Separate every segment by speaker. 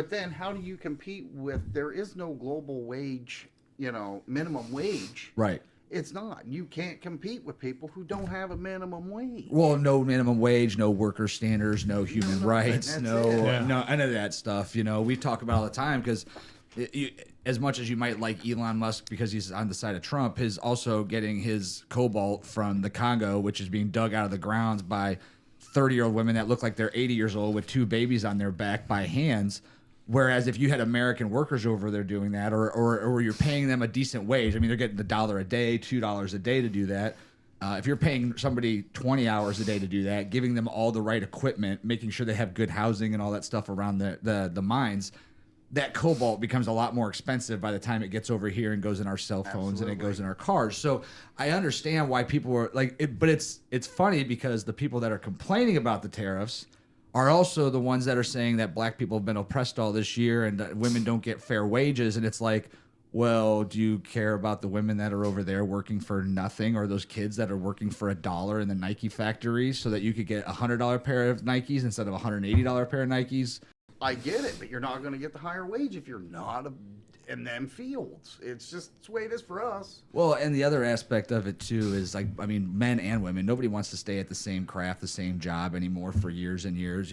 Speaker 1: But then how do you compete with, there is no global wage, minimum wage.
Speaker 2: Right.
Speaker 1: It's not. You can't compete with people who don't have a minimum wage.
Speaker 2: Well, no minimum wage, no worker standards, no human rights, no none of that stuff. We talk about all the time because as much as you might like Elon Musk because he's on the side of Trump, his also getting his cobalt from the Congo, which is being dug out of the grounds by 30-year-old women that look like they're 80 years old with 2 babies on their back by hands. Whereas if you had American workers over there doing that, or you're paying them a decent wage, I mean, they're getting $1 a day, $2 a day to do that. If you're paying somebody 20 hours a day to do that, giving them all the right equipment, making sure they have good housing and all that stuff around the mines, that cobalt becomes a lot more expensive by the time it gets over here and goes in our cell phones and it goes in our cars. So I understand why people are like it, but it's funny because the people that are complaining about the tariffs are also the ones that are saying that black people have been oppressed all this year and that women don't get fair wages. And it's like, well, do you care about the women that are over there working for nothing, or those kids that are working for $1 in the Nike factories so that you could get $100 pair of Nikes instead of $180 pair of Nikes?
Speaker 1: I get it, but you're not going to get the higher wage if you're not in them fields. It's just the way it is for us.
Speaker 2: Well, and the other aspect of it too is like, I mean, men and women, nobody wants to stay at the same craft, the same job anymore for years and years.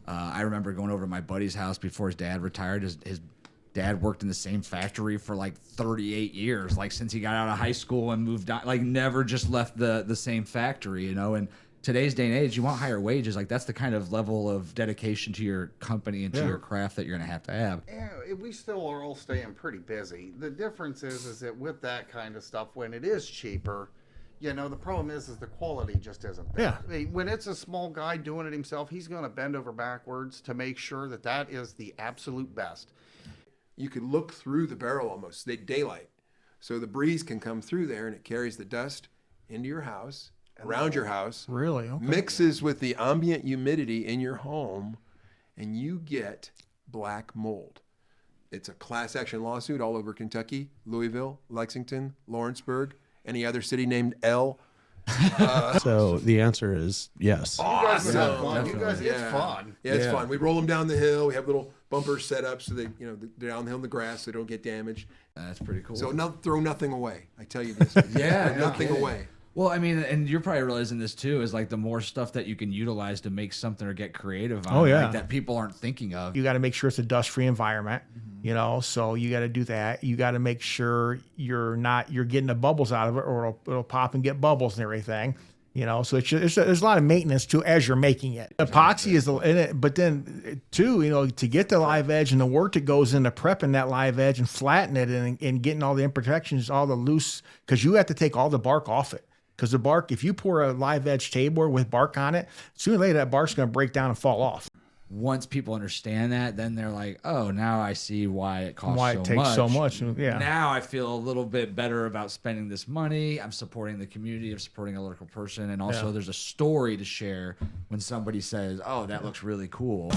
Speaker 2: I remember going over to my buddy's house before his dad retired. His dad worked in the same factory for like 38 years, like since he got out of high school and moved on, like never just left the same factory, and today's day and age, you want higher wages. Like that's the kind of level of dedication to your company and to your craft that you're going to have.
Speaker 1: Yeah, we still are all staying pretty busy. The difference is that with that kind of stuff, when it is cheaper, the problem is the quality just isn't there.
Speaker 3: Yeah.
Speaker 1: I mean, when it's a small guy doing it himself, he's going to bend over backwards to make sure that is the absolute best.
Speaker 4: You could look through the barrel almost, daylight. So the breeze can come through there and it carries the dust into your house, around your house.
Speaker 3: Really? Okay.
Speaker 4: Mixes with the ambient humidity in your home, and you get black mold. It's a class action lawsuit all over Kentucky, Louisville, Lexington, Lawrenceburg, any other city named L.
Speaker 3: So the answer is yes.
Speaker 1: You guys would have fun.
Speaker 2: Definitely.
Speaker 1: You guys, it's fun.
Speaker 4: Yeah, it's fun. We roll them down the hill. We have little bumpers set up so they, they're down the hill in the grass so they don't get damaged.
Speaker 2: That's pretty cool.
Speaker 4: So throw nothing away. I tell you this.
Speaker 2: Yeah,
Speaker 4: Throw nothing away.
Speaker 2: Well, I mean, and you're probably realizing this too, is like the more stuff that you can utilize to make something or get creative on, like that people aren't thinking of.
Speaker 3: You got to make sure it's a dust-free environment, so you got to do that. You got to make sure you're getting the bubbles out of it, or it'll pop and get bubbles and everything. So there's a lot of maintenance too as you're making it. Epoxy is in it, but then too, to get the live edge and the work that goes into prepping that live edge and flatten it and getting all the imperfections, all the loose, because you have to take all the bark off it. Because the bark, if you pour a live edge tabor with bark on it, sooner or later that bark's going to break down and fall off.
Speaker 2: Once people understand that, then they're like, oh, now I see why it costs
Speaker 3: Why
Speaker 2: so
Speaker 3: it takes
Speaker 2: much.
Speaker 3: so much. Yeah.
Speaker 2: Now I feel a little bit better about spending this money. I'm supporting the community. I'm supporting a local person. And also there's a story to share when somebody says, oh, that looks really cool.